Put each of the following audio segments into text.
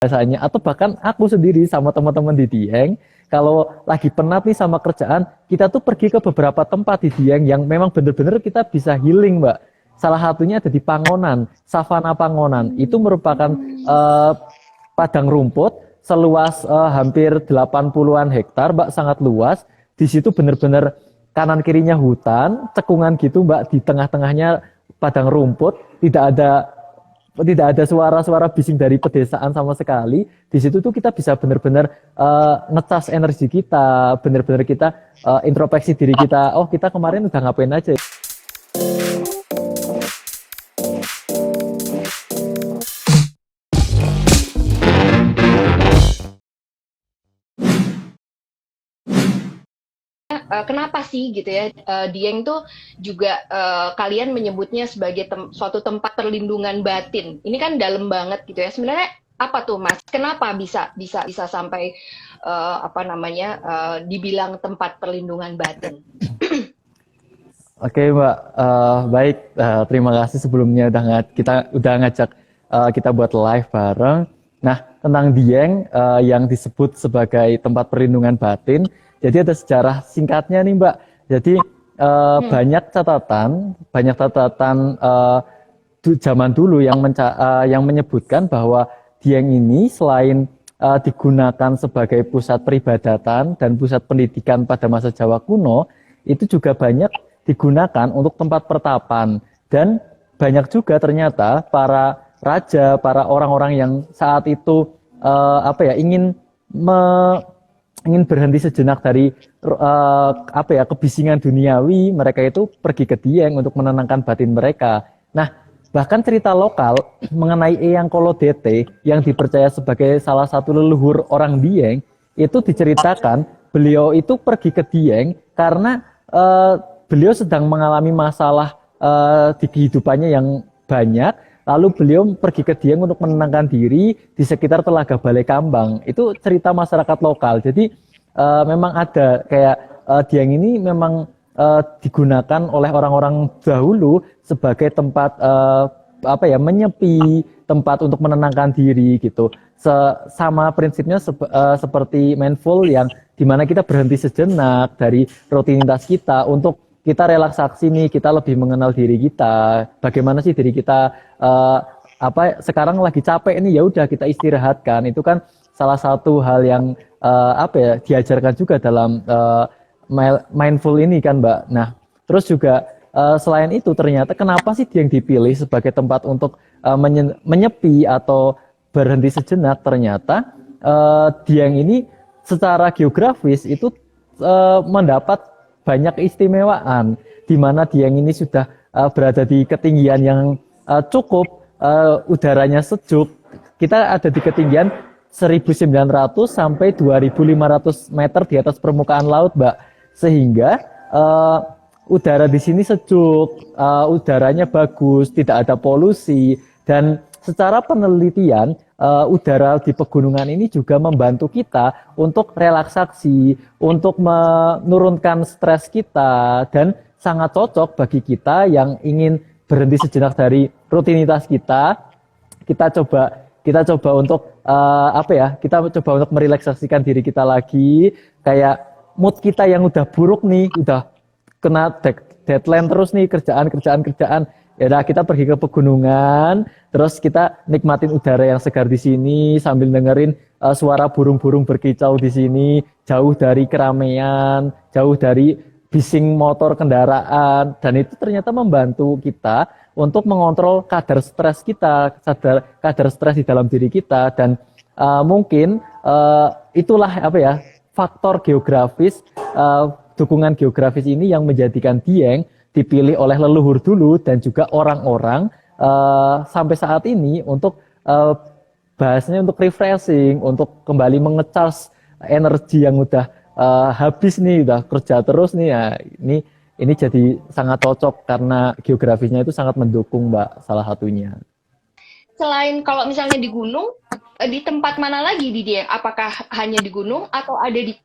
biasanya, atau bahkan aku sendiri sama teman-teman di Dieng, kalau lagi penat nih sama kerjaan, kita tuh pergi ke beberapa tempat di Dieng yang memang bener-bener kita bisa healing, Mbak. Salah satunya ada di Pangonan, Savana Pangonan. Itu merupakan eh, padang rumput seluas hampir 80-an hektar, Mbak, sangat luas. Di situ bener-bener kanan kirinya hutan, cekungan gitu, Mbak, di tengah-tengahnya padang rumput, tidak ada suara-suara bising dari pedesaan sama sekali. Di situ tuh kita bisa benar-benar ngecas energi kita, benar-benar kita introspeksi diri kita. Oh, kita kemarin udah ngapain aja. Kenapa sih gitu ya, Dieng tuh juga kalian menyebutnya sebagai suatu tempat perlindungan batin. Ini kan dalam banget gitu ya. Sebenarnya apa tuh Mas? Kenapa bisa sampai apa namanya dibilang tempat perlindungan batin? Oke, Mbak. Baik. Terima kasih sebelumnya kita udah ngajak kita buat live bareng. Nah, tentang Dieng yang disebut sebagai tempat perlindungan batin. Jadi ada sejarah singkatnya nih, Mbak. Jadi banyak catatan zaman dulu yang menyebutkan bahwa Dieng ini selain digunakan sebagai pusat peribadatan dan pusat pendidikan pada masa Jawa kuno, itu juga banyak digunakan untuk tempat pertapan. Dan banyak juga ternyata para raja, para orang-orang yang saat itu ingin berhenti sejenak dari kebisingan duniawi, mereka itu pergi ke Dieng untuk menenangkan batin mereka. Nah, bahkan cerita lokal mengenai Eyang Kolodete yang dipercaya sebagai salah satu leluhur orang Dieng, itu diceritakan beliau itu pergi ke Dieng karena beliau sedang mengalami masalah di kehidupannya yang banyak, lalu beliau pergi ke Dieng untuk menenangkan diri di sekitar Telaga Balai Kambang. Itu cerita masyarakat lokal. Jadi memang ada kayak Dieng ini memang digunakan oleh orang-orang dahulu sebagai tempat menyepi, tempat untuk menenangkan diri gitu. Sama prinsipnya seperti mindful yang dimana kita berhenti sejenak dari rutinitas kita untuk kita relaksasi nih, kita lebih mengenal diri kita. Bagaimana sih diri kita sekarang lagi capek nih, ya udah kita istirahatkan. Itu kan salah satu hal yang diajarkan juga dalam mindful ini kan, Mbak. Nah, terus juga selain itu ternyata kenapa sih Dieng dipilih sebagai tempat untuk menyepi atau berhenti sejenak? Ternyata Dieng ini secara geografis itu mendapat banyak keistimewaan, di mana Dieng ini sudah berada di ketinggian yang cukup, udaranya sejuk. Kita ada di ketinggian 1.900 sampai 2.500 meter di atas permukaan laut, Mbak. Sehingga udara di sini sejuk, udaranya bagus, tidak ada polusi, dan secara penelitian udara di pegunungan ini juga membantu kita untuk relaksasi, untuk menurunkan stres kita, dan sangat cocok bagi kita yang ingin berhenti sejenak dari rutinitas kita. Kita coba untuk kita coba untuk merelaksasikan diri kita lagi, kayak mood kita yang udah buruk nih, udah kena deadline terus nih, kerjaan. Ya udah, kita pergi ke pegunungan, terus kita nikmatin udara yang segar di sini sambil dengerin suara burung-burung berkicau di sini, jauh dari keramaian, jauh dari bising motor kendaraan, dan itu ternyata membantu kita untuk mengontrol kadar stres kita, kadar stres di dalam diri kita. Dan mungkin itulah faktor geografis, dukungan geografis ini yang menjadikan Dieng dipilih oleh leluhur dulu dan juga orang-orang sampai saat ini untuk bahasanya untuk refreshing, untuk kembali mengecas energi yang udah habis nih, udah kerja terus nih ya. Ini jadi sangat cocok karena geografisnya itu sangat mendukung, Mbak, salah satunya. Selain kalau misalnya di gunung, di tempat mana lagi di Dieng? Apakah hanya di gunung atau ada di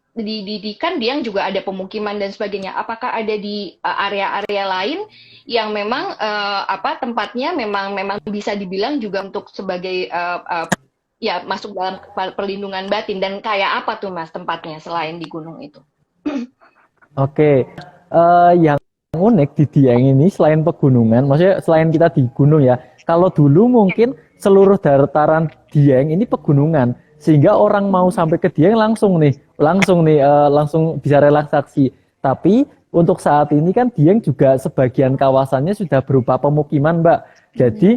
kan Dieng juga ada pemukiman dan sebagainya. Apakah ada di area-area lain yang memang tempatnya memang bisa dibilang juga untuk sebagai ya masuk dalam perlindungan batin, dan kayak apa tuh Mas tempatnya selain di gunung itu? Oke, yang unik di Dieng ini selain pegunungan, maksudnya selain kita di gunung ya, kalau dulu mungkin seluruh dataran Dieng ini pegunungan, sehingga orang mau sampai ke Dieng langsung bisa relaksasi. Tapi untuk saat ini kan Dieng juga sebagian kawasannya sudah berupa pemukiman, Mbak. Jadi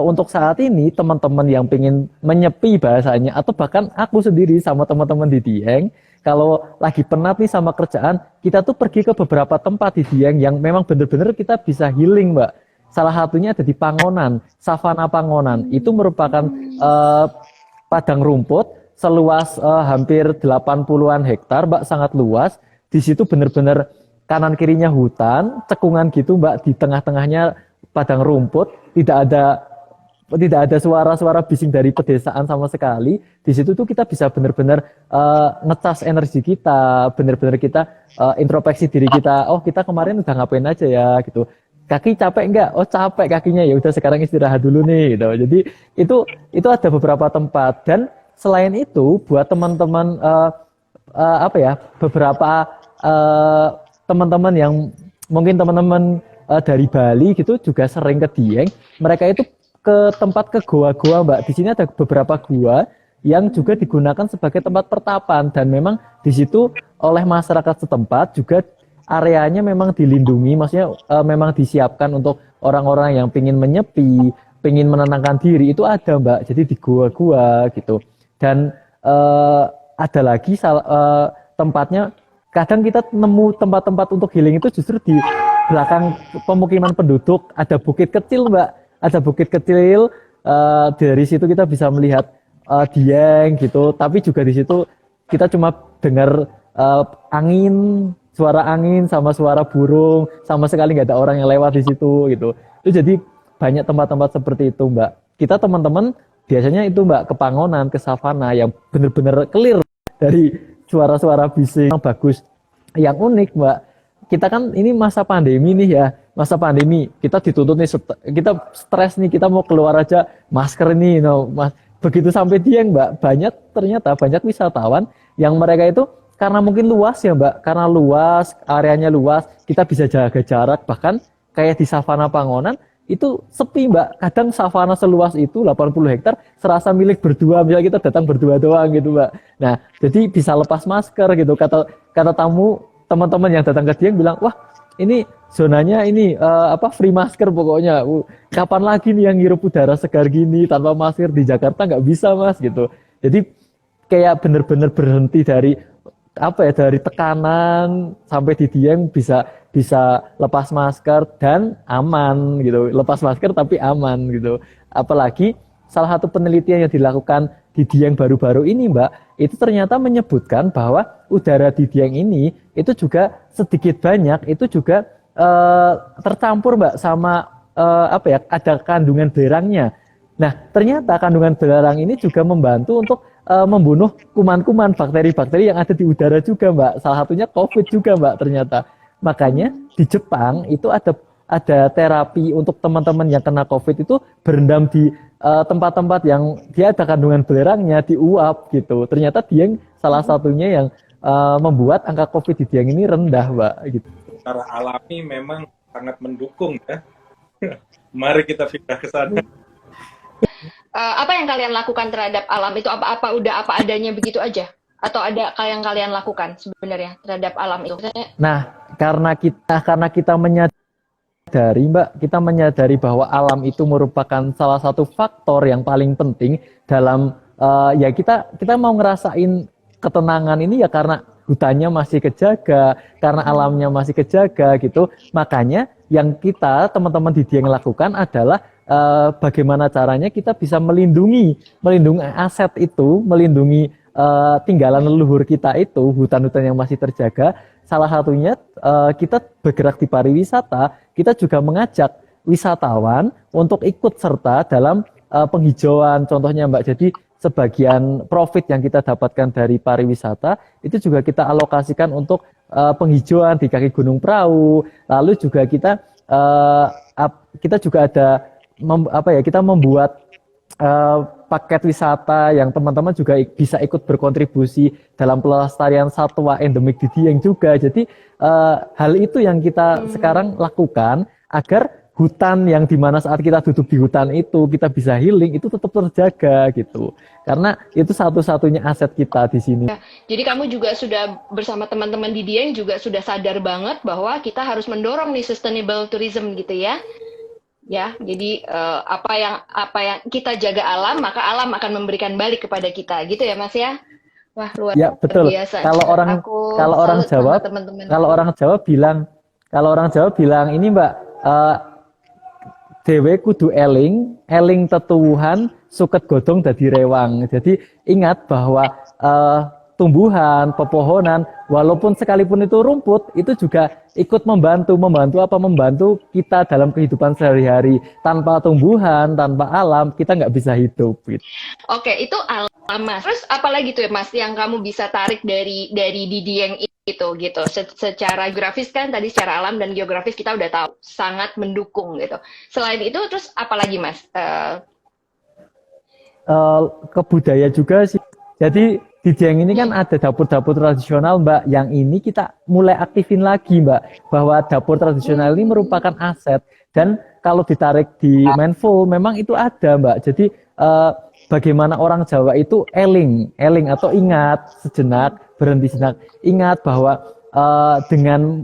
untuk saat ini teman-teman yang pengen menyepi bahasanya, atau bahkan aku sendiri sama teman-teman di Dieng, kalau lagi penat nih sama kerjaan, kita tuh pergi ke beberapa tempat di Dieng yang memang benar-benar kita bisa healing, Mbak. Salah satunya ada di Pangonan, Savana Pangonan. Itu merupakan padang rumput seluas hampir 80-an hektar, Mbak, sangat luas. Di situ benar-benar kanan kirinya hutan, cekungan gitu, Mbak, di tengah-tengahnya padang rumput, tidak ada suara-suara bising dari pedesaan sama sekali. Di situ tuh kita bisa benar-benar ngecas energi kita, benar-benar kita introspeksi diri kita. Oh, kita kemarin udah ngapain aja ya gitu. Kaki capek enggak? Oh, capek kakinya, ya udah sekarang istirahat dulu nih gitu. Jadi itu ada beberapa tempat. Dan selain itu buat teman-teman apa ya, beberapa teman-teman yang mungkin teman-teman dari Bali gitu juga sering ke Dieng. Mereka itu ke goa-goa, Mbak. Di sini ada beberapa gua yang juga digunakan sebagai tempat pertapan, dan memang di situ oleh masyarakat setempat juga areanya memang dilindungi, maksudnya memang disiapkan untuk orang-orang yang ingin menyepi, ingin menenangkan diri, itu ada, Mbak. Jadi di gua-gua gitu. Dan ada lagi tempatnya, kadang kita nemu tempat-tempat untuk healing itu justru di belakang pemukiman penduduk, ada bukit kecil, Mbak. Ada bukit kecil, dari situ kita bisa melihat Dieng gitu, tapi juga di situ kita cuma dengar angin, suara angin sama suara burung, sama sekali nggak ada orang yang lewat di situ gitu. Itu jadi banyak tempat-tempat seperti itu, Mbak. Kita teman-teman biasanya itu, Mbak, ke Pangonan, ke Savana yang benar-benar clear dari suara-suara bising yang bagus. Yang unik, Mbak, kita kan ini masa pandemi nih ya, masa pandemi kita dituntut nih, kita stres nih, kita mau keluar aja masker nih, begitu sampai Dieng, Mbak, ternyata banyak wisatawan yang mereka itu karena mungkin luas ya, Mbak, karena luas, areanya luas, kita bisa jaga jarak. Bahkan kayak di Savana Pangonan itu sepi, Mbak, kadang savana seluas itu 80 hektar serasa milik berdua, misalnya kita datang berdua doang gitu, Mbak. Nah, jadi bisa lepas masker gitu, kata tamu, teman-teman yang datang ke Dieng bilang, wah ini zonanya ini free masker pokoknya. Kapan lagi nih yang ngirup udara segar gini tanpa masker, di Jakarta nggak bisa, Mas gitu. Jadi kayak bener-bener berhenti dari dari tekanan, sampai di Dieng bisa lepas masker dan aman gitu. Lepas masker tapi aman gitu. Apalagi salah satu penelitian yang dilakukan di Dieng baru-baru ini, Mbak, itu ternyata menyebutkan bahwa udara di Dieng ini itu juga sedikit banyak itu juga tercampur, Mbak, sama ada kandungan belerangnya. Nah, ternyata kandungan belerang ini juga membantu untuk membunuh kuman-kuman, bakteri-bakteri yang ada di udara juga, Mbak. Salah satunya COVID juga, Mbak, ternyata. Makanya di Jepang itu ada terapi untuk teman-teman yang kena COVID itu berendam di tempat-tempat yang dia ada kandungan belerangnya, diuap gitu. Ternyata Dieng salah satunya yang membuat angka COVID di Dieng ini rendah, Mbak, gitu. Secara alami memang sangat mendukung ya. Mari kita pindah ke sana. Apa yang kalian lakukan terhadap alam itu? Udah apa adanya begitu aja? Atau ada yang kalian lakukan sebenarnya terhadap alam itu? Nah, karena kita menyadari, Mbak, kita menyadari bahwa alam itu merupakan salah satu faktor yang paling penting dalam ya kita mau ngerasain ketenangan ini ya karena hutannya masih kejaga, karena alamnya masih kejaga gitu. Makanya yang kita teman-teman di Dieng lakukan adalah bagaimana caranya kita bisa melindungi aset itu, melindungi tinggalan leluhur kita itu, hutan-hutan yang masih terjaga. Salah satunya kita bergerak di pariwisata, kita juga mengajak wisatawan untuk ikut serta dalam penghijauan, contohnya, Mbak. Jadi sebagian profit yang kita dapatkan dari pariwisata itu juga kita alokasikan untuk penghijauan di kaki Gunung Prau. Lalu juga kita juga ada kita membuat paket wisata yang teman-teman juga bisa ikut berkontribusi dalam pelestarian satwa endemik di Dieng juga. Jadi hal itu yang kita sekarang lakukan agar hutan yang dimana saat kita duduk di hutan itu kita bisa healing itu tetap terjaga gitu. Karena itu satu-satunya aset kita di sini. Jadi kamu juga sudah bersama teman-teman di Dieng juga sudah sadar banget bahwa kita harus mendorong nih sustainable tourism gitu ya. Ya, jadi apa yang kita jaga alam, maka alam akan memberikan balik kepada kita, gitu ya, Mas ya. Wah, luar Ya, betul. biasa. Kalau orang Jawa, kalau orang Jawa bilang ini Mbak, dewe kudu eling tetuwuhan suket godhong dadi rewang. Jadi ingat bahwa tumbuhan, pepohonan, walaupun sekalipun itu rumput, itu juga ikut membantu kita dalam kehidupan sehari-hari. Tanpa tumbuhan, tanpa alam, kita nggak bisa hidup. Gitu. Oke, itu alam, Mas. Terus apalagi tuh ya, Mas, yang kamu bisa tarik dari di Dieng itu gitu. Secara geografis kan tadi secara alam dan geografis kita udah tahu sangat mendukung gitu. Selain itu terus apalagi, Mas? Kebudaya juga sih. Jadi di Dieng ini kan ada dapur-dapur tradisional Mbak, yang ini kita mulai aktifin lagi Mbak, bahwa dapur tradisional ini merupakan aset, dan kalau ditarik di Mindful memang itu ada Mbak. Jadi bagaimana orang Jawa itu eling atau ingat sejenak, berhenti sejenak, ingat bahwa dengan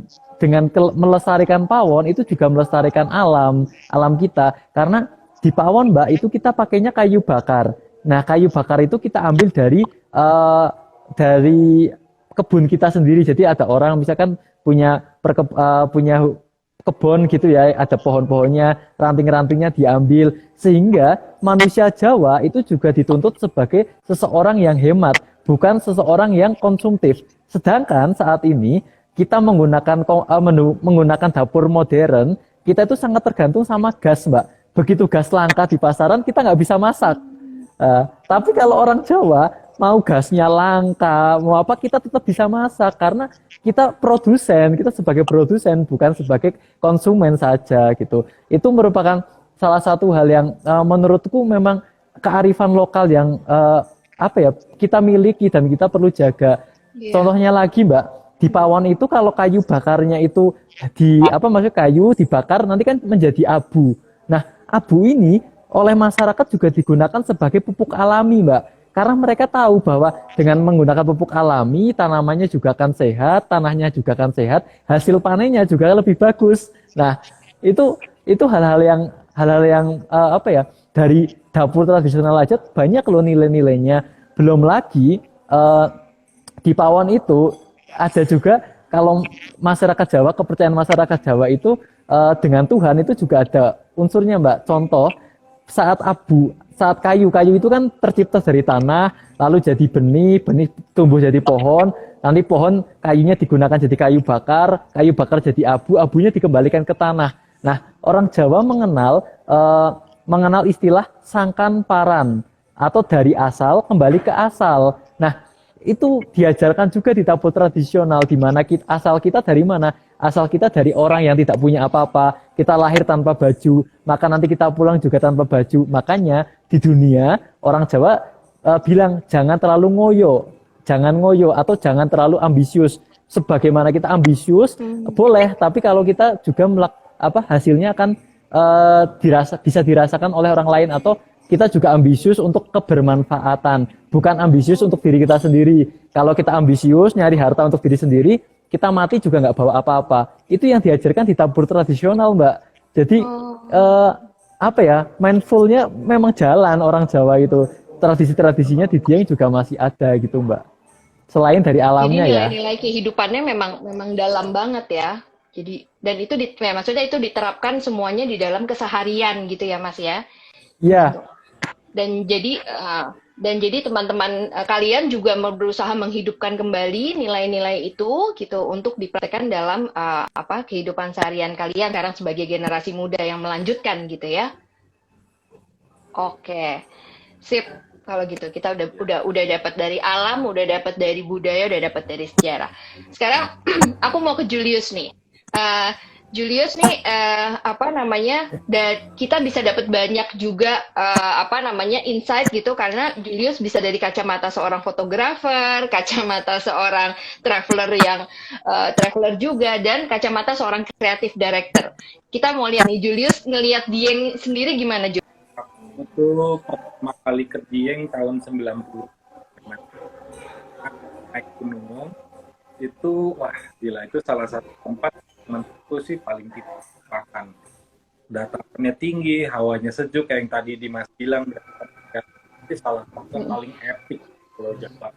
melestarikan pawon itu juga melestarikan alam kita, karena di pawon Mbak itu kita pakainya kayu bakar. Nah, kayu bakar itu kita ambil dari kebun kita sendiri. Jadi ada orang misalkan punya kebun gitu ya, ada pohon-pohonnya, ranting-rantingnya diambil, sehingga manusia Jawa itu juga dituntut sebagai seseorang yang hemat, bukan seseorang yang konsumtif. Sedangkan saat ini kita menggunakan dapur modern, kita itu sangat tergantung sama gas Mbak. Begitu gas langka di pasaran, kita nggak bisa masak. Tapi kalau orang Jawa mau gasnya langka, mau apa, kita tetap bisa masak karena kita sebagai produsen bukan sebagai konsumen saja gitu. Itu merupakan salah satu hal yang menurutku memang kearifan lokal yang kita miliki dan kita perlu jaga. Yeah. Contohnya lagi Mbak, di pawon itu kalau kayu bakarnya itu kayu dibakar nanti kan menjadi abu. Nah, abu ini oleh masyarakat juga digunakan sebagai pupuk alami, Mbak. Karena mereka tahu bahwa dengan menggunakan pupuk alami, tanamannya juga akan sehat, tanahnya juga akan sehat, hasil panennya juga lebih bagus. Nah, itu hal-hal yang dari dapur tradisional aja banyak loh nilai-nilainya. Belum lagi di pawon itu ada juga kalau masyarakat Jawa, kepercayaan masyarakat Jawa itu dengan Tuhan itu juga ada unsurnya, Mbak. Contoh, saat kayu itu kan tercipta dari tanah, lalu jadi benih tumbuh jadi pohon, nanti pohon kayunya digunakan jadi kayu bakar jadi abu, abunya dikembalikan ke tanah. Nah, orang Jawa mengenal istilah sangkan paran atau dari asal kembali ke asal. Nah, itu diajarkan juga di dapur tradisional, di mana asal kita dari mana? Asal kita dari orang yang tidak punya apa-apa, kita lahir tanpa baju, maka nanti kita pulang juga tanpa baju. Makanya di dunia orang Jawa bilang jangan terlalu ngoyo atau jangan terlalu ambisius. Sebagaimana kita ambisius boleh, tapi kalau kita juga hasilnya akan bisa dirasakan oleh orang lain, atau kita juga ambisius untuk kebermanfaatan, bukan ambisius untuk diri kita sendiri. Kalau kita ambisius nyari harta untuk diri sendiri, kita mati juga nggak bawa apa-apa. Itu yang diajarkan di dapur tradisional, Mbak. Jadi mindfulnya memang jalan orang Jawa itu. Tradisi-tradisinya di Dieng juga masih ada gitu, Mbak. Selain dari alamnya. Jadi nilai-nilai kehidupannya memang dalam banget ya. Jadi dan itu maksudnya itu diterapkan semuanya di dalam keseharian gitu ya, Mas ya. Iya. Dan jadi teman-teman kalian juga berusaha menghidupkan kembali nilai-nilai itu gitu untuk dipraktekkan dalam kehidupan seharian kalian sekarang sebagai generasi muda yang melanjutkan gitu ya. Oke. Sip. Kalau gitu kita udah dapat dari alam, udah dapat dari budaya, udah dapat dari sejarah. Sekarang aku mau ke Julius nih. Julius nih apa namanya dan kita bisa dapat banyak juga apa namanya insight gitu karena Julius bisa dari kacamata seorang fotografer, kacamata seorang traveler yang traveler juga dan kacamata seorang kreatif director. Kita mau lihat nih Julius ngelihat Dieng sendiri gimana Julius? Itu pertama kali ke Dieng tahun 90. Naik gunung itu wah gila, itu salah satu tempat menurutku sih paling tidak lupakan. Datarannya tinggi, hawanya sejuk kayak yang tadi Dimas bilang, itu salah satu yang paling epic Pulau Jawa.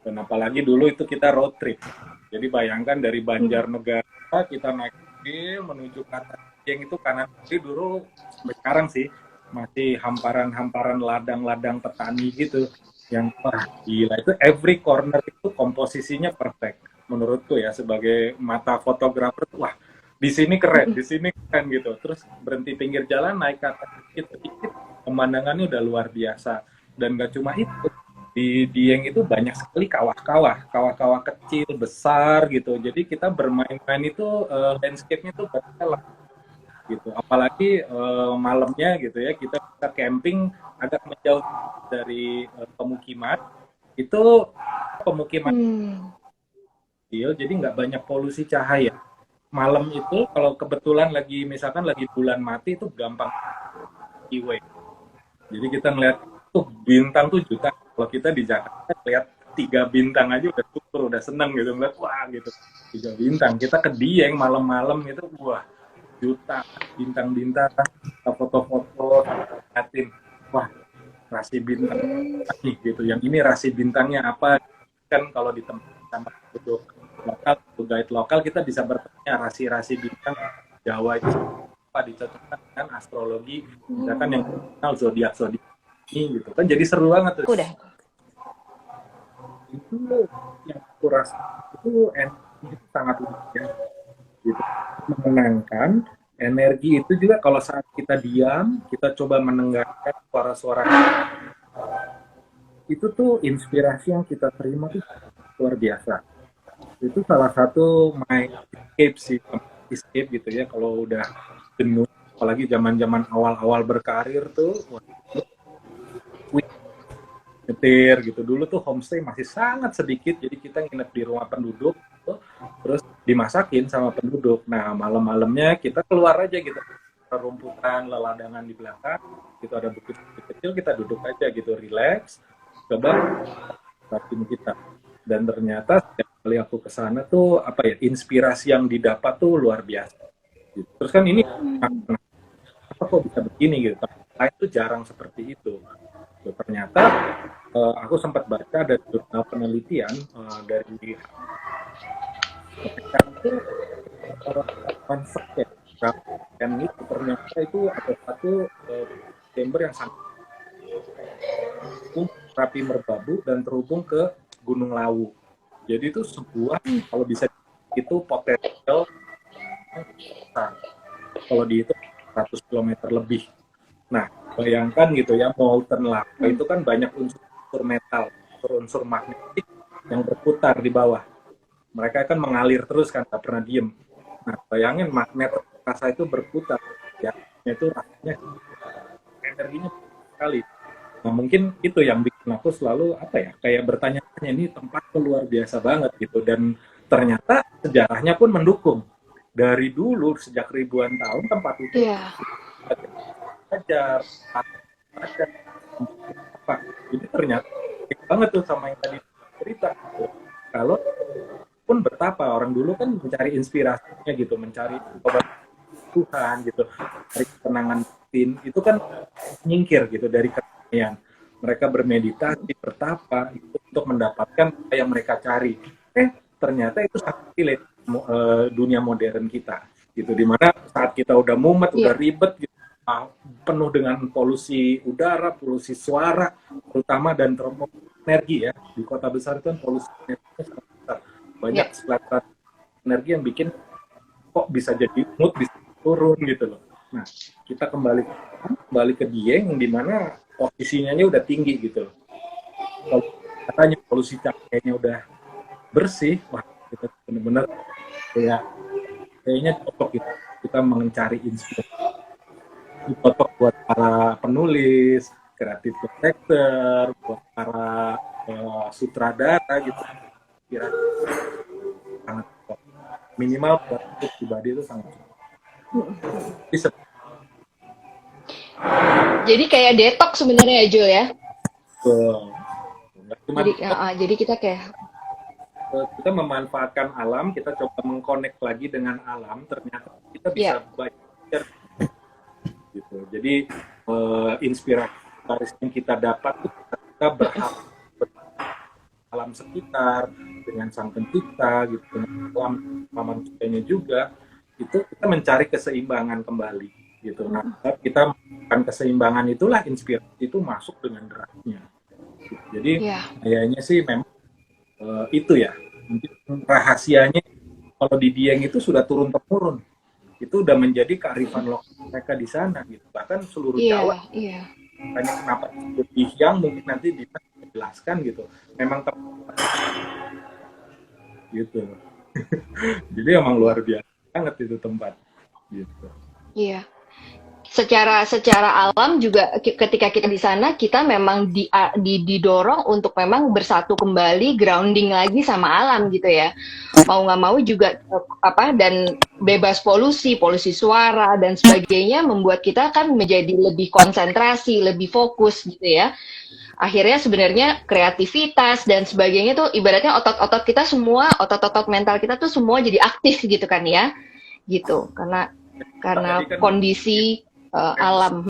Dan apalagi dulu itu kita road trip. Jadi bayangkan dari Banjarnegara kita naik mobil menuju ke atas Dieng, itu kanan kiri dulu sampai sekarang sih masih hamparan-hamparan ladang-ladang petani gitu. Yang wah gila, itu every corner itu komposisinya perfect menurutku ya, sebagai mata fotografer. Wah, di sini keren, di sini keren gitu. Terus berhenti pinggir jalan, naik ke atas sedikit, pemandangannya udah luar biasa. Dan gak cuma itu, di Dieng itu banyak sekali kawah-kawah kecil, besar gitu. Jadi kita bermain-main itu landscape-nya tuh berkelap gitu. Apalagi malamnya gitu ya, kita bisa camping agak menjauh dari pemukiman. Itu pemukiman kecil, jadi nggak banyak polusi cahaya. Malam itu kalau kebetulan lagi misalkan lagi bulan mati itu gampang giveaway. Jadi kita ngeliat tuh bintang tuh juta. Kalau kita di Jakarta lihat 3 bintang aja udah syukur, udah seneng gitu, ngeliat wah gitu 3 bintang. Kita ke Dieng malam-malam itu wah juta bintang-bintang, kita foto-foto, liatin wah rasi bintang nih gitu. Yang ini rasi bintangnya apa, kan kalau di tempat sama penduduk lokal, guide lokal, kita bisa bertanya rasi-rasi bintang Jawa itu apa, dicocokkan dengan astrologi, misalkan yang kenal zodiak ini gitu kan, jadi seru banget tuh. Udah. Itu yang aku rasa itu energi itu sangat luar biasa gitu, menenangkan. Energi itu juga kalau saat kita diam, kita coba mendengarkan suara-suara itu tuh, inspirasi yang kita terima tuh luar biasa. Itu salah satu my escape sih, escape gitu ya kalau udah jenuh, apalagi zaman-zaman awal-awal berkarir tuh nyetir gitu. Dulu tuh homestay masih sangat sedikit, jadi kita nginep di rumah penduduk gitu, terus dimasakin sama penduduk. Nah malam-malamnya kita keluar aja gitu, rumputan, leladangan di belakang gitu, ada bukit kecil, kita duduk aja gitu, relax, coba starting kita. Dan ternyata setiap kali aku kesana tuh apa ya, inspirasi yang didapat tuh luar biasa gitu. Terus kan ini apa kok bisa begini gitu, tapi itu jarang seperti itu. Ternyata aku sempat baca ada jurnal penelitian dari mereka itu konsep ya, dan itu ternyata itu ada satu chamber yang sangat Merapi Merbabu dan terhubung ke Gunung Lawu. Jadi itu sebuah, kalau bisa itu potensial besar. Kalau dihitung 100 km lebih. Nah, bayangkan gitu ya, molten lava itu kan banyak unsur metal, unsur magnetik yang berputar di bawah. Mereka kan mengalir terus kan, tak pernah diem. Nah, bayangin magnet angkasa itu berputar, ya, itu rasanya energinya sekali. Nah, mungkin itu yang bikin aku selalu apa ya, kayak bertanya-tanya, ini tempat luar biasa banget gitu. Dan ternyata sejarahnya pun mendukung. Dari dulu sejak ribuan tahun tempat itu ajar apa. Jadi ternyata banget tuh sama yang tadi cerita. Kalau pun betapa orang dulu kan mencari inspirasinya gitu, mencari obat Tuhan gitu, dari ketenangan batin itu kan nyingkir gitu dari keramaian. Mereka bermeditasi, bertapa itu untuk mendapatkan apa yang mereka cari. Ternyata itu sangat relate dunia modern kita gitu, dimana saat kita udah mumet, udah ribet gitu, penuh dengan polusi udara, polusi suara terutama, dan energi ya, di kota besar itu kan polusi energi sangat besar, banyak splatter energi yang bikin kok bisa jadi mood bisa turun gitu loh. Nah kita kembali ke Dieng di mana posisinya udah tinggi gitu loh. Kalau katanya polusi cahayanya udah bersih, wah kita benar-benar kayak kayaknya cocok gitu. Kita mencari inspirasi. Ini cocok buat para penulis, kreatif director, buat para sutradara gitu. Kira sangat cocok. Minimal buat aku pribadi itu sangat cocok. Bisa. Jadi kayak detox sebenarnya ya Jul ya. Nggak cuma Jadi kita kayak kita memanfaatkan alam, kita coba mengkonek lagi dengan alam, ternyata kita bisa ya, belajar gitu. Jadi inspirasi yang kita dapat itu kita berhak alam sekitar dengan sang pencipta gitu, dengan alam manusianya juga, itu kita mencari keseimbangan kembali gitu. Nah, kita menemukan keseimbangan itulah inspirasi itu masuk dengan derasnya. Jadi ya, kayaknya sih memang itu ya, mungkin rahasianya kalau di Dieng itu sudah turun temurun, itu udah menjadi kearifan lokal mereka di sana gitu, bahkan seluruh Jawa. iya. Makanya kenapa di Hyang mungkin nanti bisa dijelaskan gitu, memang gitu. Jadi emang luar biasa banget itu tempat gitu. Iya. Secara alam juga ketika kita di sana kita memang didorong untuk memang bersatu kembali, grounding lagi sama alam gitu ya. Mau nggak mau juga dan bebas polusi suara dan sebagainya membuat kita kan menjadi lebih konsentrasi, lebih fokus gitu ya. Akhirnya sebenarnya kreativitas dan sebagainya tuh ibaratnya otot-otot kita semua, otot-otot mental kita tuh semua jadi aktif gitu kan ya. Gitu. Karena Kan kondisi alam.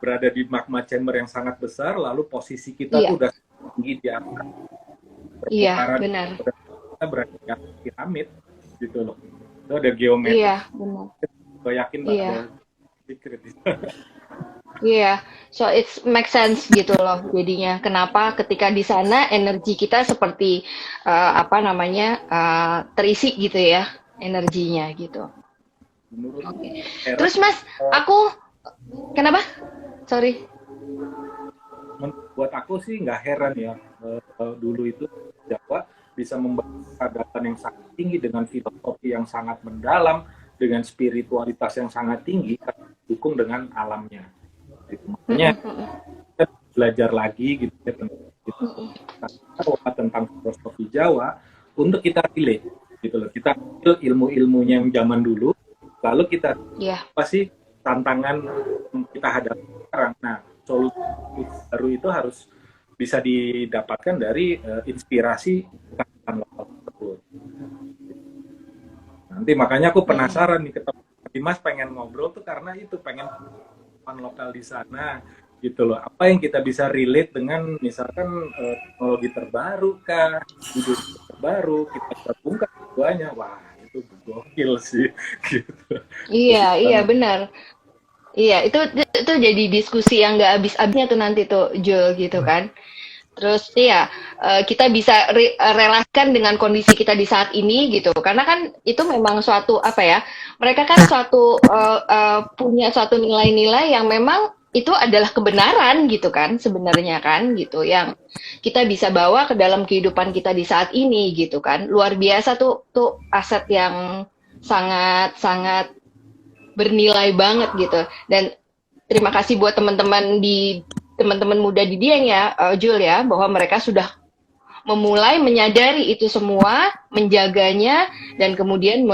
berada di magma chamber yang sangat besar, lalu posisi kita Iya. tuh udah tinggi di atas. Iya, Perputaran benar. kita berada di atas piramid gitu loh. Itu ada geometri. Iya, benar. Gue yakin Iya. bakal dikritis. Iya, so it make sense gitu loh jadinya. Kenapa ketika di sana energi kita seperti terisi gitu ya energinya gitu. Menurut Oke. Hera, Terus Mas, aku kenapa? Sorry. buat aku sih nggak heran ya, dulu itu Jawa bisa membangun peradaban yang sangat tinggi dengan filosofi yang sangat mendalam, dengan spiritualitas yang sangat tinggi, didukung dengan alamnya. Gitu. Makanya kita belajar lagi gitu ya, tentang filosofi Jawa untuk kita relate gitu loh. Kita ambil ilmu-ilmunya yang zaman dulu, lalu kita Iya. apa sih tantangan yang kita hadapi sekarang. Nah, solusi baru itu harus bisa didapatkan dari inspirasi kearifan lokal tersebut. Nanti makanya aku penasaran nih, ketemu Dimas pengen ngobrol tuh karena itu pengen kearifan lokal di sana gitu loh. Apa yang kita bisa relate dengan misalkan teknologi terbaru kah, industri terbaru, kita gabungkan keduanya. Wah, itu gokil sih gitu. Iya, benar. Iya, itu jadi diskusi yang nggak habis-habisnya tuh nanti tuh Jul gitu kan. Terus iya, kita bisa relasikan dengan kondisi kita di saat ini gitu. Karena kan itu memang suatu mereka kan punya suatu nilai-nilai yang memang itu adalah kebenaran gitu kan sebenarnya kan gitu yang kita bisa bawa ke dalam kehidupan kita di saat ini gitu kan. Luar biasa tuh aset yang sangat bernilai banget gitu. Dan terima kasih buat teman-teman muda di Dieng ya, Jul ya, bahwa mereka sudah memulai menyadari itu semua, menjaganya dan kemudian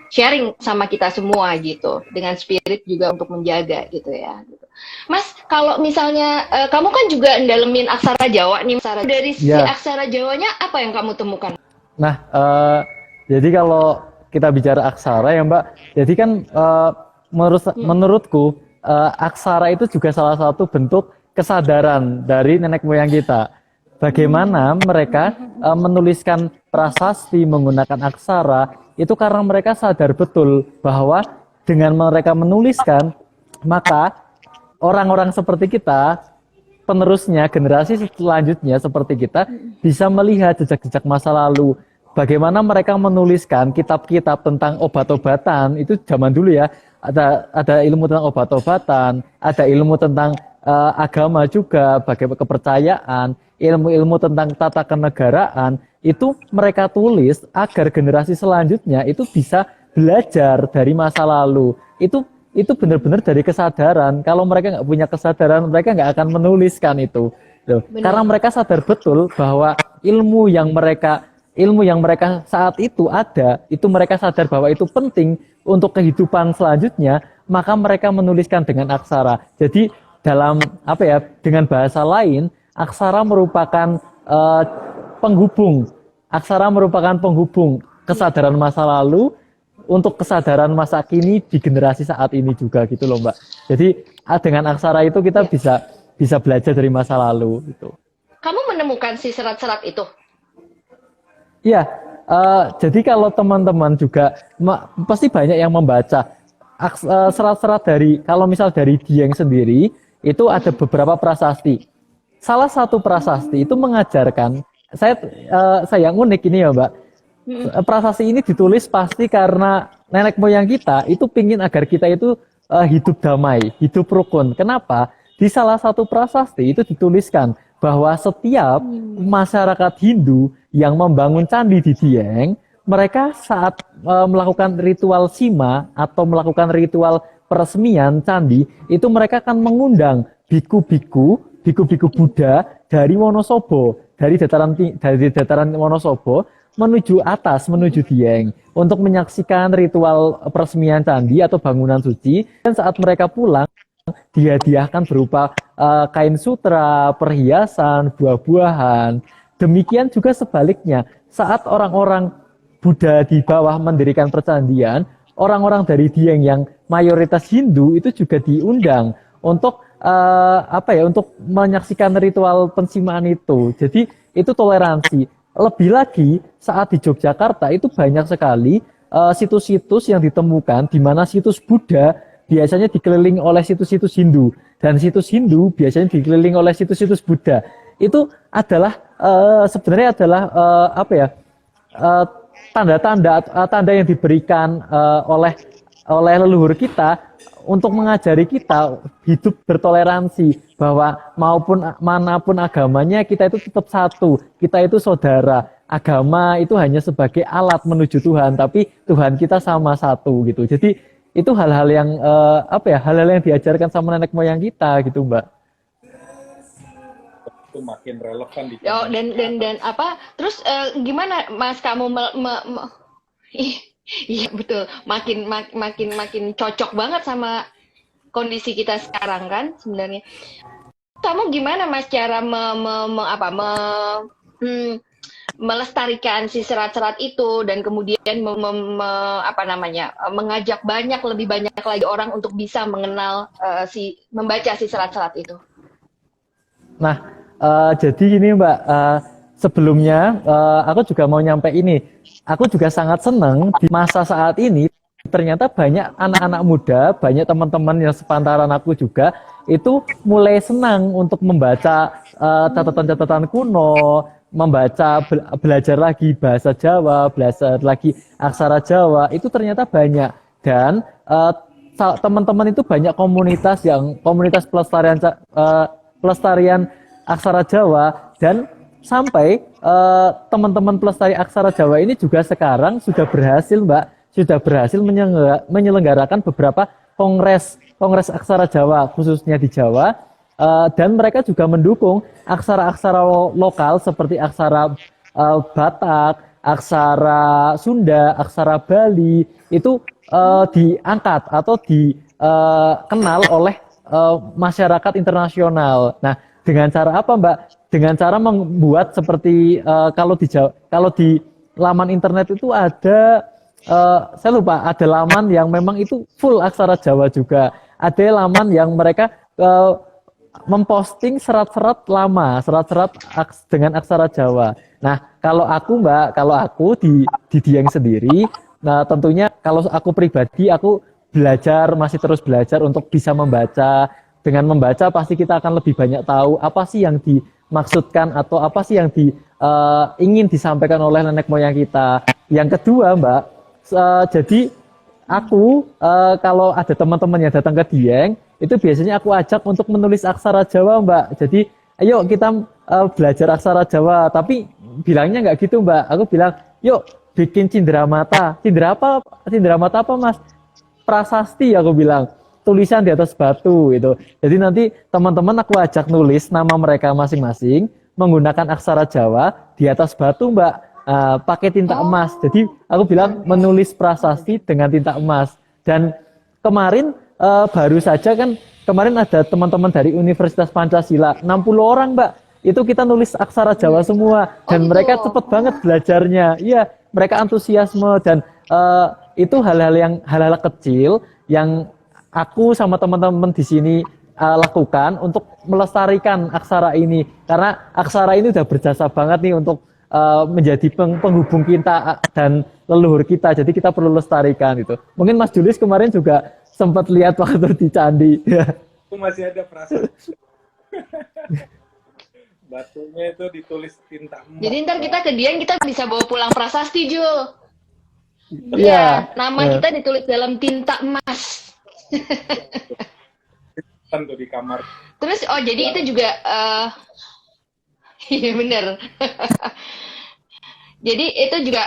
sharing sama kita semua gitu, dengan spirit juga untuk menjaga gitu ya. Gitu. Mas, kalau misalnya kamu kan juga ndalemin aksara Jawa nih, dari si aksara Jawanya apa yang kamu temukan? Nah, jadi kalau kita bicara aksara ya Mbak, jadi kan menurutku aksara itu juga salah satu bentuk kesadaran dari nenek moyang kita. Bagaimana mereka menuliskan prasasti menggunakan aksara, itu karena mereka sadar betul bahwa dengan mereka menuliskan, maka orang-orang seperti kita, penerusnya, generasi selanjutnya seperti kita, bisa melihat jejak-jejak masa lalu. Bagaimana mereka menuliskan kitab-kitab tentang obat-obatan, itu zaman dulu ya, ada ilmu tentang obat-obatan, ada ilmu tentang agama juga, bagaimana kepercayaan, ilmu-ilmu tentang tata kenegaraan, itu mereka tulis agar generasi selanjutnya itu bisa belajar dari masa lalu. Itu benar-benar dari kesadaran. Kalau mereka nggak punya kesadaran, mereka nggak akan menuliskan itu. Tuh. Karena mereka sadar betul bahwa ilmu yang mereka saat itu ada, itu mereka sadar bahwa itu penting untuk kehidupan selanjutnya, maka mereka menuliskan dengan aksara. Jadi dalam dengan bahasa lain, aksara merupakan penghubung. Aksara merupakan penghubung kesadaran masa lalu untuk kesadaran masa kini di generasi saat ini juga gitu loh Mbak. Jadi dengan aksara itu kita bisa belajar dari masa lalu gitu. Kamu menemukan si serat-serat itu? Iya, jadi kalau teman-teman juga pasti banyak yang membaca serat-serat kalau misal dari Dieng sendiri itu ada beberapa prasasti. Salah satu prasasti itu mengajarkan saya unik ini ya Mbak. Prasasti ini ditulis pasti karena nenek moyang kita itu pingin agar kita itu hidup damai, hidup rukun. Kenapa? Di salah satu prasasti itu dituliskan bahwa setiap masyarakat Hindu yang membangun candi di Dieng, mereka saat melakukan ritual sima atau melakukan ritual peresmian candi, itu mereka akan mengundang biku-biku Buddha dari Wonosobo, dari dataran Wonosobo menuju atas, menuju Dieng untuk menyaksikan ritual peresmian candi atau bangunan suci. Dan saat mereka pulang, dihadiahkan berupa kain sutra, perhiasan, buah-buahan. Demikian juga sebaliknya, saat orang-orang Buddha di bawah mendirikan percandian, orang-orang dari Dieng yang mayoritas Hindu itu juga diundang untuk untuk menyaksikan ritual pensimaan itu. Jadi itu toleransi. Lebih lagi saat di Yogyakarta itu banyak sekali situs-situs yang ditemukan di mana situs Buddha biasanya dikelilingi oleh situs-situs Hindu dan situs Hindu biasanya dikelilingi oleh situs-situs Buddha. Itu adalah sebenarnya adalah tanda yang diberikan oleh leluhur kita untuk mengajari kita hidup bertoleransi, bahwa manapun agamanya kita itu tetap satu, kita itu saudara. Agama itu hanya sebagai alat menuju Tuhan, tapi Tuhan kita sama satu gitu. Jadi itu hal-hal yang hal-hal yang diajarkan sama nenek moyang kita gitu Mbak. Itu makin relevan di dan terus gimana Mas kamu iya betul, makin cocok banget sama kondisi kita sekarang kan sebenarnya. Kamu gimana Mas cara melestarikan si serat-serat itu dan kemudian mengajak lebih banyak lagi orang untuk bisa mengenal membaca si serat-serat itu? Nah, jadi gini Mbak, sebelumnya aku juga mau nyampe ini. Aku juga sangat senang di masa saat ini ternyata banyak anak-anak muda, banyak teman-teman yang sepantaran aku juga itu mulai senang untuk membaca catatan-catatan kuno, belajar lagi bahasa Jawa, belajar lagi aksara Jawa, itu ternyata banyak. Dan teman-teman itu banyak komunitas pelestarian aksara Jawa, dan sampai teman-teman pelestari aksara Jawa ini juga sekarang sudah berhasil menyelenggarakan beberapa kongres aksara Jawa khususnya di Jawa, dan mereka juga mendukung aksara-aksara lokal seperti aksara Batak, aksara Sunda, aksara Bali itu diangkat atau dikenal oleh masyarakat internasional. Nah, dengan cara apa Mbak? Dengan cara membuat seperti kalau di laman internet itu ada saya lupa, ada laman yang memang itu full aksara Jawa juga. Ada laman yang mereka memposting serat-serat lama, serat-serat dengan aksara Jawa. Nah, kalau aku di Dieng sendiri, nah tentunya kalau aku pribadi aku masih terus belajar untuk bisa membaca. Dengan membaca pasti kita akan lebih banyak tahu apa sih yang dimaksudkan atau apa sih yang ingin disampaikan oleh nenek moyang kita. Yang kedua Mbak, jadi aku kalau ada teman-teman yang datang ke Dieng, itu biasanya aku ajak untuk menulis aksara Jawa Mbak. Jadi ayo kita belajar aksara Jawa, tapi bilangnya nggak gitu Mbak. Aku bilang, yuk bikin cindera mata. Cindera apa? Cindera mata apa Mas? Prasasti aku bilang. Tulisan di atas batu itu. Jadi nanti teman-teman aku ajak nulis nama mereka masing-masing menggunakan aksara Jawa di atas batu Mbak. Pakai tinta emas. Jadi aku bilang menulis prasasti dengan tinta emas. Dan kemarin baru saja kan kemarin ada teman-teman dari Universitas Pancasila 60 orang Mbak. Itu kita nulis aksara Jawa semua dan mereka cepet banget belajarnya. Iya, mereka antusiasme dan itu hal-hal kecil yang aku sama teman-teman di sini lakukan untuk melestarikan aksara ini karena aksara ini udah berjasa banget nih untuk menjadi penghubung kita dan leluhur kita. Jadi kita perlu lestarikan itu. Mungkin Mas Julius kemarin juga sempat lihat waktu di candi. Aku masih ada perasaan. Batunya itu ditulis tinta emas. Jadi ntar kita ke Dieng kita bisa bawa pulang prasasti, Jul. Iya. Nama kita ditulis dalam tinta emas. Tentu di kamar. Terus jadi itu juga iya benar. Jadi itu juga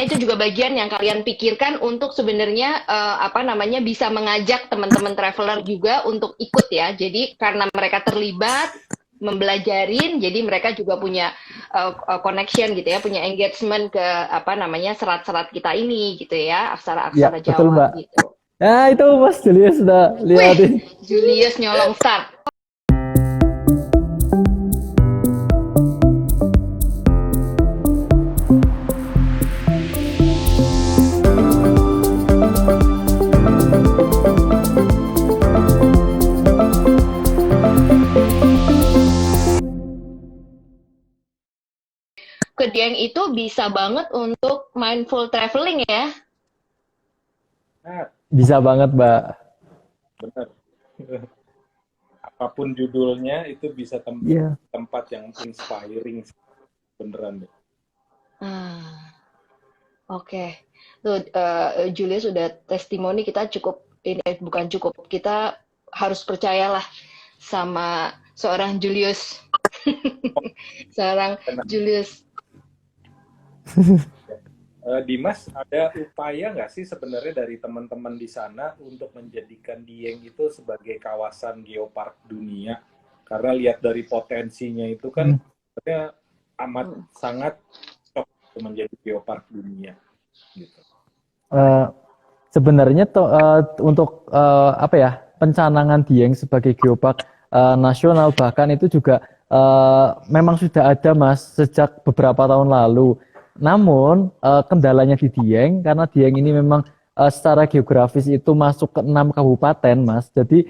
itu juga bagian yang kalian pikirkan untuk sebenarnya bisa mengajak teman-teman traveler juga untuk ikut ya. Jadi karena mereka terlibat membelajarin, jadi mereka juga punya connection gitu ya, punya engagement ke serat-serat kita ini gitu ya, aksara-aksara Jawa betul, Mbak. gitu. Nah itu Mas Julius sudah lihatin. Julius nyolong start. Ke Dieng itu bisa banget untuk mindful traveling ya. Nah, Bisa banget, Mbak. benar. Apapun judulnya itu bisa tempat yang inspiring, beneran deh. Oke. Tuh, Julius sudah testimoni, kita bukan cukup, kita harus percayalah sama seorang Julius. Seorang Julius. Dimas, ada upaya nggak sih sebenarnya dari teman-teman di sana untuk menjadikan Dieng itu sebagai kawasan geopark dunia? Karena lihat dari potensinya itu kan sebenarnya amat sangat cocok menjadi geopark dunia. Gitu. Sebenarnya untuk pencanangan Dieng sebagai geopark nasional bahkan itu juga memang sudah ada Mas sejak beberapa tahun lalu. Namun kendalanya di Dieng karena Dieng ini memang secara geografis itu masuk ke 6 kabupaten Mas. Jadi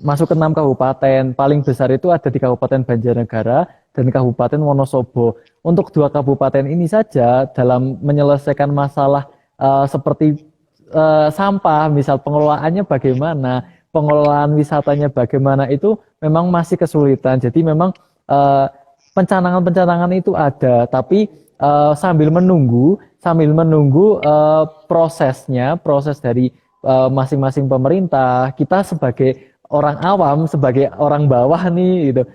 masuk ke 6 kabupaten, paling besar itu ada di Kabupaten Banjarnegara dan Kabupaten Wonosobo. Untuk 2 kabupaten ini saja dalam menyelesaikan masalah seperti sampah, misal pengelolaannya bagaimana, pengelolaan wisatanya bagaimana, itu memang masih kesulitan. Jadi memang pencanangan itu ada, tapi sambil menunggu proses dari masing-masing pemerintah, kita sebagai orang awam, sebagai orang bawah nih, gitu,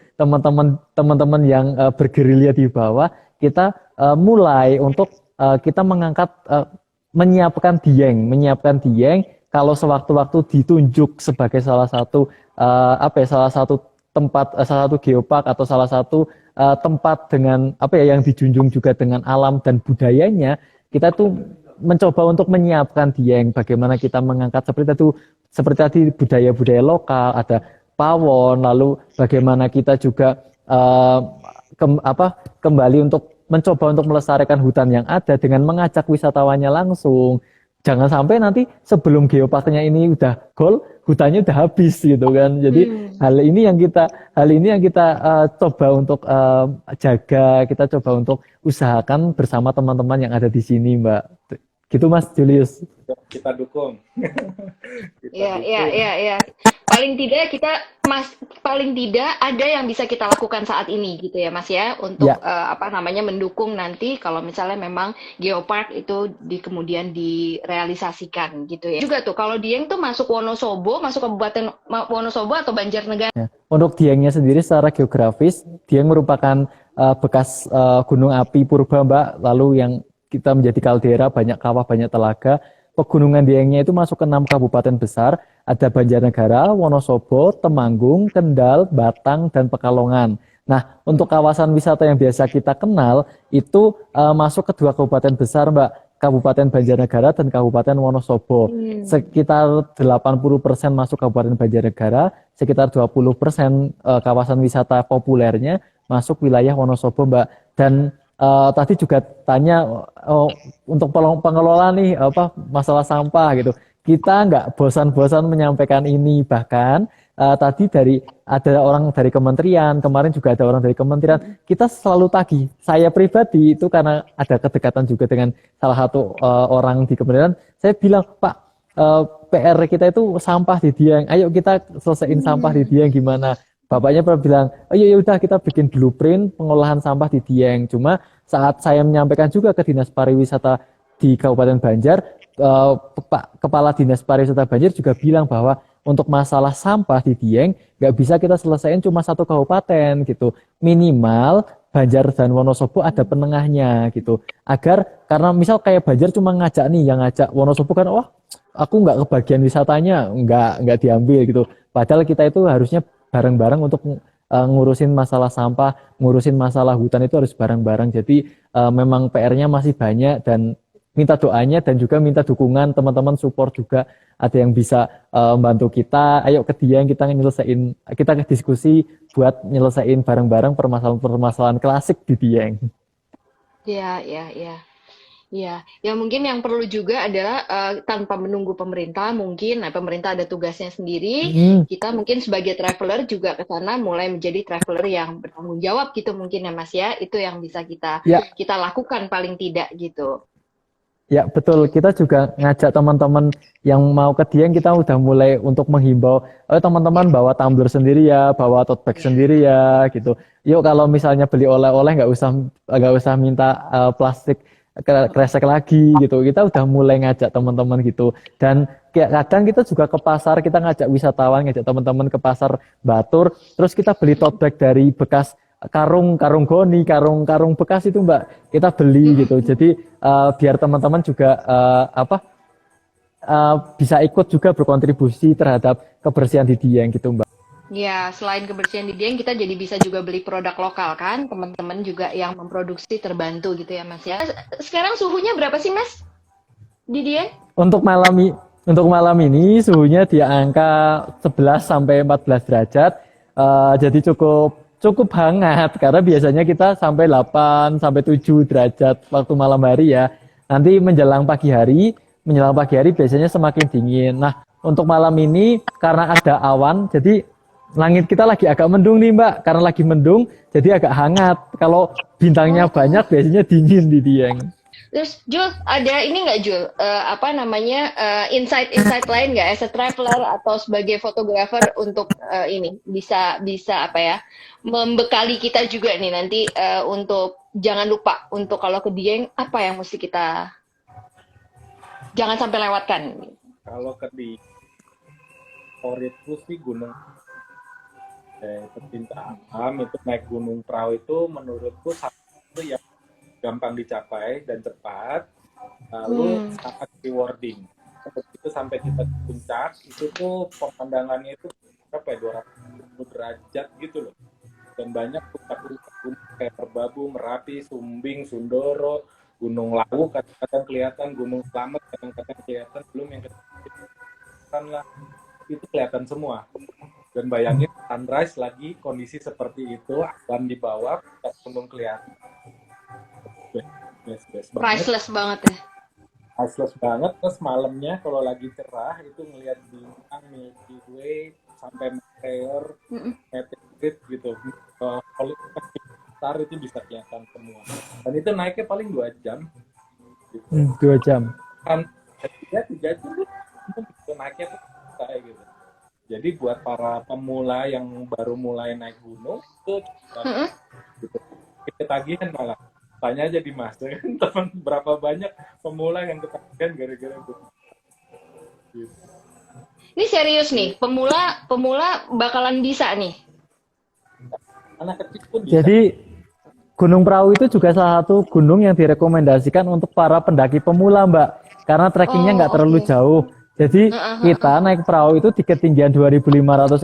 teman-teman yang bergerilya di bawah, kita mulai untuk kita menyiapkan Dieng kalau sewaktu-waktu ditunjuk sebagai salah satu tempat, salah satu geopark atau salah satu tempat dengan yang dijunjung juga dengan alam dan budayanya, kita tuh mencoba untuk menyiapkan Dieng, bagaimana kita mengangkat seperti tadi budaya-budaya lokal, ada pawon, lalu bagaimana kita juga kembali untuk mencoba untuk melestarikan hutan yang ada dengan mengajak wisatawannya langsung. Jangan sampai nanti sebelum geoparknya ini udah goal, hutannya udah habis gitu kan. Jadi hal ini yang kita coba untuk jaga, kita coba untuk usahakan bersama teman-teman yang ada di sini, Mbak. Gitu Mas Julius. Kita dukung. Iya. Paling tidak ada yang bisa kita lakukan saat ini gitu ya Mas ya, untuk mendukung nanti kalau misalnya memang geopark itu kemudian direalisasikan gitu ya. Juga tuh kalau Dieng tuh masuk Kabupaten Wonosobo atau Banjarnegara. Untuk Diengnya sendiri secara geografis, Dieng merupakan bekas gunung api purba Mbak, lalu yang kita menjadi kaldera, banyak kawah, banyak telaga. Pegunungan Diengnya itu masuk ke 6 kabupaten besar, ada Banjarnegara, Wonosobo, Temanggung, Kendal, Batang, dan Pekalongan. Nah, untuk kawasan wisata yang biasa kita kenal itu masuk ke 2 kabupaten besar, Mbak, Kabupaten Banjarnegara dan Kabupaten Wonosobo. Sekitar 80% masuk Kabupaten Banjarnegara, sekitar 20% kawasan wisata populernya masuk wilayah Wonosobo, Mbak. Dan tadi juga tanya untuk pengelola nih masalah sampah gitu. Kita nggak bosan-bosan menyampaikan ini, bahkan tadi ada orang dari kementerian, kemarin juga ada orang dari kementerian, kita selalu tagih. Saya pribadi itu karena ada kedekatan juga dengan salah satu orang di kementerian, saya bilang, Pak, PR kita itu sampah di Dieng, ayo kita selesaiin sampah di Dieng gimana? Bapaknya pernah bilang, oh iya udah kita bikin blueprint pengolahan sampah di Dieng. Cuma saat saya menyampaikan juga ke Dinas Pariwisata di Kabupaten Banjar, Pak Kepala Dinas Pariwisata Banjar juga bilang bahwa untuk masalah sampah di Dieng nggak bisa kita selesaiin cuma 1 kabupaten gitu. Minimal Banjar dan Wonosobo ada penengahnya gitu. Agar karena misal kayak Banjar cuma ngajak nih, yang ngajak Wonosobo kan, wah aku nggak kebagian wisatanya, nggak diambil gitu. Padahal kita itu harusnya bareng-bareng untuk ngurusin masalah sampah, ngurusin masalah hutan itu harus bareng-bareng. Jadi memang PR-nya masih banyak dan minta doanya dan juga minta dukungan teman-teman, support juga. Ada yang bisa membantu kita, ayo ke Dieng kita diskusi buat nyelesain bareng-bareng permasalahan-permasalahan klasik di Dieng. Ya, ya, ya. Ya mungkin yang perlu juga adalah tanpa menunggu pemerintah, mungkin pemerintah ada tugasnya sendiri, kita mungkin sebagai traveler juga ke sana mulai menjadi traveler yang bertanggung jawab gitu mungkin ya Mas ya, itu yang bisa kita lakukan paling tidak gitu. Ya betul, kita juga ngajak teman-teman yang mau ke Dieng, kita udah mulai untuk menghimbau, teman-teman bawa tumbler sendiri ya, bawa tote bag sendiri ya, gitu. Yuk kalau misalnya beli oleh-oleh nggak usah minta plastik kresek lagi gitu. Kita udah mulai ngajak teman-teman gitu. Dan kadang kita juga ke pasar, kita ngajak wisatawan, ngajak teman-teman ke pasar Batur, terus kita beli tote bag dari bekas karung goni, karung bekas itu Mbak, kita beli gitu. Jadi biar teman-teman juga bisa ikut juga berkontribusi terhadap kebersihan di Dieng gitu Mbak. Ya, selain kebersihan di Dieng, kita jadi bisa juga beli produk lokal kan, teman-teman juga yang memproduksi terbantu gitu ya Mas ya. Sekarang suhunya berapa sih Mas di Dieng? Untuk malam ini suhunya di angka 11 sampai 14 derajat. Jadi cukup hangat karena biasanya kita sampai 8 sampai 7 derajat waktu malam hari ya. Nanti menjelang pagi hari biasanya semakin dingin. Nah, untuk malam ini karena ada awan, jadi langit kita lagi agak mendung nih Mbak. Karena lagi mendung, jadi agak hangat. Kalau bintangnya banyak, biasanya dingin di Dieng. Terus Jul, ada ini nggak Jul? Insight lain nggak as a traveler atau sebagai fotografer untuk ini bisa membekali kita juga nih nanti untuk jangan lupa untuk kalau ke Dieng apa yang mesti kita jangan sampai lewatkan. Kalau ke Dieng, favoritku sih gunung pecinta alam itu naik gunung perahu itu menurutku satu yang gampang dicapai dan cepat, lalu sangat rewarding. Begitu sampai kita di puncak itu tuh pemandangannya itu 200 derajat gitu loh, dan banyak puncak-puncak gunung kayak Merbabu, Merapi, Sumbing, Sundoro, Gunung Lawu kadang-kadang kelihatan, Gunung Slamet kadang-kadang kelihatan, belum yang kelihatan lah itu kelihatan semua. Dan bayangin sunrise lagi kondisi seperti itu, awan di bawah, gunung kelihatan. Priceless banget ya. Priceless banget. Terus malamnya kalau lagi cerah itu ngelihat bintang, Milky Way sampai meteor, meteorit gitu. Kalau besar itu bisa kelihatan semua. Dan itu naiknya paling 2 jam. Gitu. 2 jam. Kan 3 jam itu naiknya tuh kayak gitu. Jadi buat para pemula yang baru mulai naik gunung itu gitu. Ketagihan malah. Tanya aja di Mas, kan teman berapa banyak pemula yang ketagihan gara-gara itu. Gitu. Ini serius nih, pemula bakalan bisa nih. Anak kecil pun bisa. Gunung Prau itu juga salah satu gunung yang direkomendasikan untuk para pendaki pemula, Mbak. Karena trekkingnya nggak terlalu Oke. jauh. Jadi kita naik perahu itu di ketinggian 2.500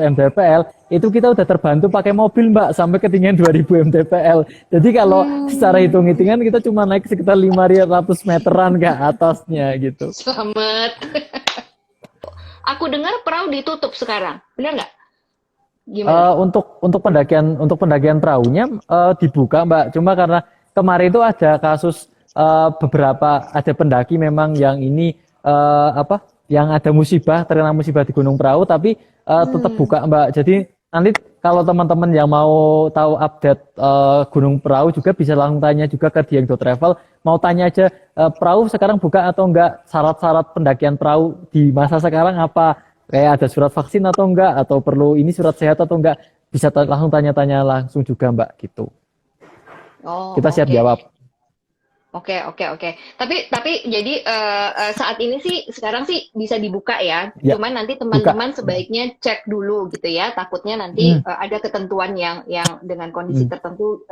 mdpl, itu kita udah terbantu pakai mobil, Mbak, sampai ketinggian 2.000 mdpl. Jadi kalau secara hitung-hitungan kita cuma naik sekitar 500 meteran ke atasnya gitu. Selamat. Aku dengar perahu ditutup sekarang, benar nggak? Gimana? Untuk pendakian perahunya dibuka, Mbak. Cuma karena kemarin itu ada kasus beberapa ada pendaki memang yang ini yang ada musibah, terkena musibah di Gunung Prau, tapi tetap buka, Mbak. Jadi nanti kalau teman-teman yang mau tahu update Gunung Prau juga bisa langsung tanya juga ke Dieng.travel. Mau tanya aja perahu sekarang buka atau enggak, syarat-syarat pendakian perahu di masa sekarang apa, kayak ada surat vaksin atau enggak, atau perlu ini surat sehat atau enggak, bisa langsung tanya-tanya langsung juga, Mbak, gitu. Oh, Kita siap oke. jawab. Oke. Tapi jadi saat ini sih sekarang sih bisa dibuka ya. Ya, Cuman nanti buka. teman-teman sebaiknya cek dulu gitu ya. Takutnya nanti ada ketentuan yang dengan kondisi tertentu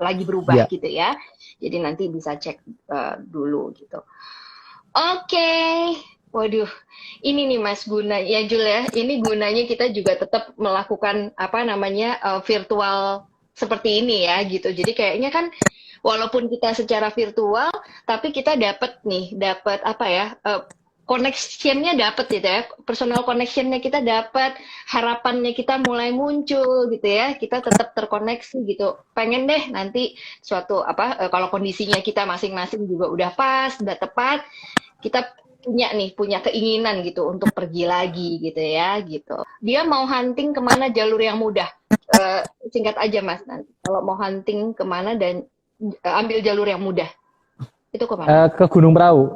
lagi berubah Ya. gitu ya. Jadi nanti bisa cek dulu gitu. Oke. Waduh, ini nih Mas guna ya Jul ya. Ini gunanya kita juga tetap melakukan apa namanya virtual seperti ini ya gitu. Jadi kayaknya kan walaupun kita secara virtual, tapi kita dapat apa ya, connection-nya dapat gitu ya, personal connection-nya kita dapat, harapannya kita mulai muncul gitu ya, kita tetap terkoneksi gitu. Pengen deh nanti suatu apa, kalau kondisinya kita masing-masing juga udah pas, udah tepat, kita punya keinginan gitu untuk pergi lagi gitu ya gitu. Dia mau hunting kemana jalur yang mudah? Singkat aja Mas nanti. Kalau mau hunting kemana dan ambil jalur yang mudah, itu kemana? Ke Gunung Prau.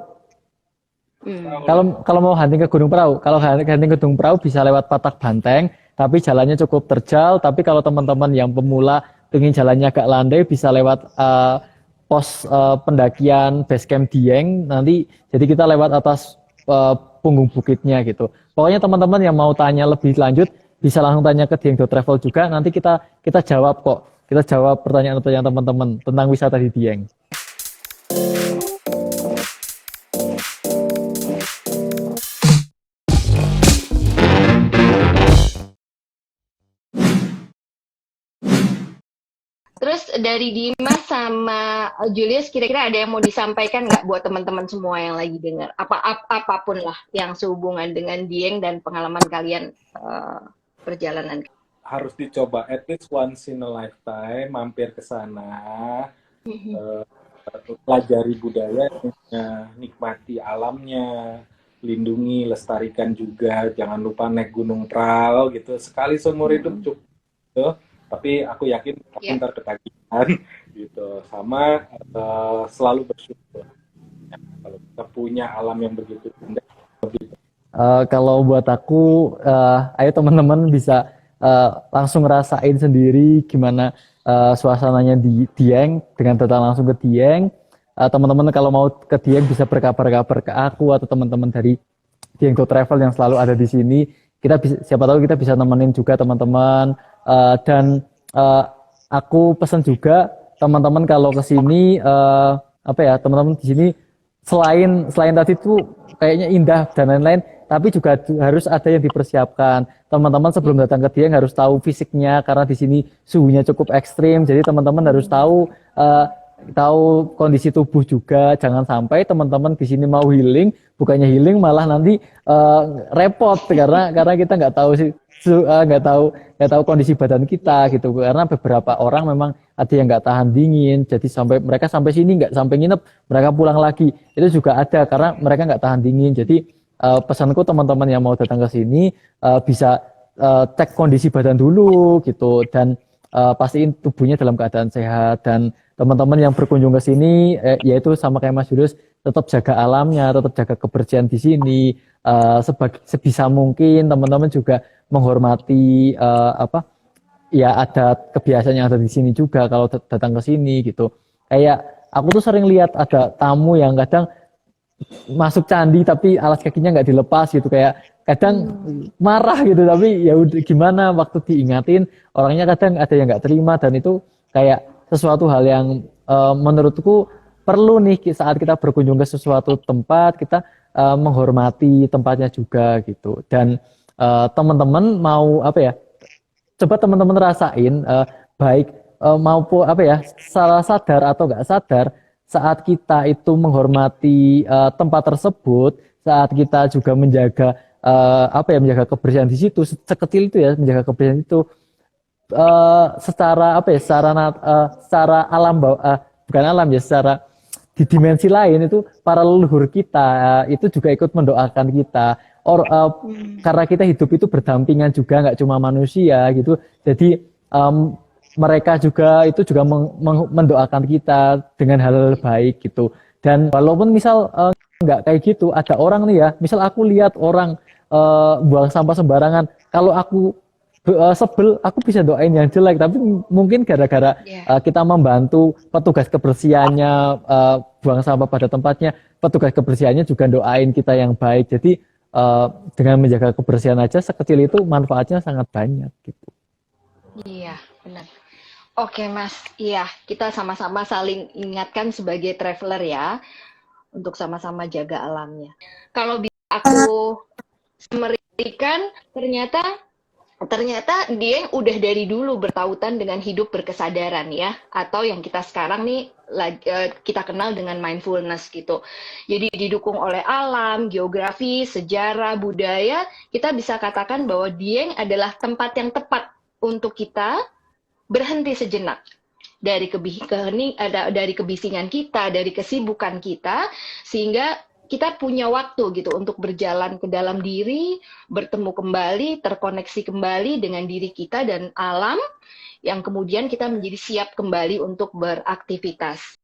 Kalau mau hunting ke Gunung Prau, kalau hunting ke Gunung Prau bisa lewat Patak Banteng, tapi jalannya cukup terjal. Tapi kalau teman-teman yang pemula pengen jalannya agak landai, bisa lewat pos pendakian Basecamp Dieng. Nanti jadi kita lewat atas punggung bukitnya gitu. Pokoknya teman-teman yang mau tanya lebih lanjut bisa langsung tanya ke Dieng.travel juga. Nanti kita jawab kok. Kita jawab pertanyaan-pertanyaan teman-teman tentang wisata di Dieng. Terus dari Dimas sama Julius, kira-kira ada yang mau disampaikan nggak buat teman-teman semua yang lagi dengar? Apapun lah yang sehubungan dengan Dieng dan pengalaman kalian perjalanan. Harus dicoba at least once in a lifetime, mampir ke sana, pelajari budayanya, nikmati alamnya, lindungi, lestarikan juga, jangan lupa naik Gunung Prau gitu, sekali seumur hidup cukup gitu. Tapi aku yakin ntar ketagihan gitu, sama selalu bersyukur kalau kita punya alam yang begitu indah. Kalau buat aku, ayo teman-teman bisa langsung ngerasain sendiri gimana suasananya di Dieng dengan datang langsung ke Dieng. Teman-teman kalau mau ke Dieng bisa berkabar-kabar ke aku atau teman-teman dari Dieng.travel yang selalu ada di sini. Kita bisa, siapa tahu kita bisa nemenin juga teman-teman. Dan aku pesan juga teman-teman kalau ke sini teman-teman di sini selain tadi itu kayaknya indah dan lain-lain, tapi juga harus ada yang dipersiapkan. Teman-teman sebelum datang ke Dieng harus tahu fisiknya karena di sini suhunya cukup ekstrim. Jadi teman-teman harus tahu kondisi tubuh juga. Jangan sampai teman-teman di sini mau healing, bukannya healing malah nanti repot karena kita nggak tahu sih nggak tahu kondisi badan kita gitu. Karena beberapa orang memang ada yang nggak tahan dingin, jadi mereka sampai sini nggak sampai nginep, mereka pulang lagi. Itu juga ada karena mereka nggak tahan dingin. Jadi pesanku teman-teman yang mau datang ke sini bisa cek kondisi badan dulu gitu, dan pastiin tubuhnya dalam keadaan sehat. Dan teman-teman yang berkunjung ke sini yaitu sama kayak Mas Julius, tetap jaga alamnya, tetap jaga kebersihan di sini. Sebisa mungkin teman-teman juga menghormati adat kebiasaan yang ada di sini juga kalau datang ke sini gitu. Kayak aku tuh sering lihat ada tamu yang kadang masuk candi tapi alas kakinya nggak dilepas gitu, kayak kadang marah gitu, tapi ya udah gimana, waktu diingatin orangnya kadang ada yang nggak terima, dan itu kayak sesuatu hal yang menurutku perlu nih saat kita berkunjung ke sesuatu tempat, kita menghormati tempatnya juga gitu. Dan teman-teman mau apa ya? Coba teman-teman rasain baik maupun apa ya, salah sadar atau nggak sadar saat kita itu menghormati tempat tersebut, saat kita juga menjaga apa ya, menjaga kebersihan di situ, sekecil itu ya, menjaga kebersihan itu secara apa ya, secara alam bukan alam ya, secara di dimensi lain itu para leluhur kita itu juga ikut mendoakan kita. Karena kita hidup itu berdampingan juga, nggak cuma manusia gitu. Jadi mereka juga itu juga mendoakan kita dengan hal baik gitu. Dan walaupun misal nggak kayak gitu, ada orang nih ya, misal aku lihat orang buang sampah sembarangan, kalau aku sebel, aku bisa doain yang jelek, tapi mungkin gara-gara kita membantu petugas kebersihannya buang sampah pada tempatnya, petugas kebersihannya juga doain kita yang baik. Jadi dengan menjaga kebersihan aja sekecil itu manfaatnya sangat banyak gitu. Iya, benar. Oke, Mas. Iya, kita sama-sama saling ingatkan sebagai traveler ya, untuk sama-sama jaga alamnya. Kalau bisa aku summary-kan, ternyata dia yang udah dari dulu bertautan dengan hidup berkesadaran ya, atau yang kita sekarang nih kita kenal dengan mindfulness gitu. Jadi didukung oleh alam, geografi, sejarah, budaya, kita bisa katakan bahwa Dieng adalah tempat yang tepat untuk kita berhenti sejenak dari kebisingan kita, dari kesibukan kita, sehingga kita punya waktu gitu untuk berjalan ke dalam diri, bertemu kembali, terkoneksi kembali dengan diri kita dan alam, yang kemudian kita menjadi siap kembali untuk beraktivitas.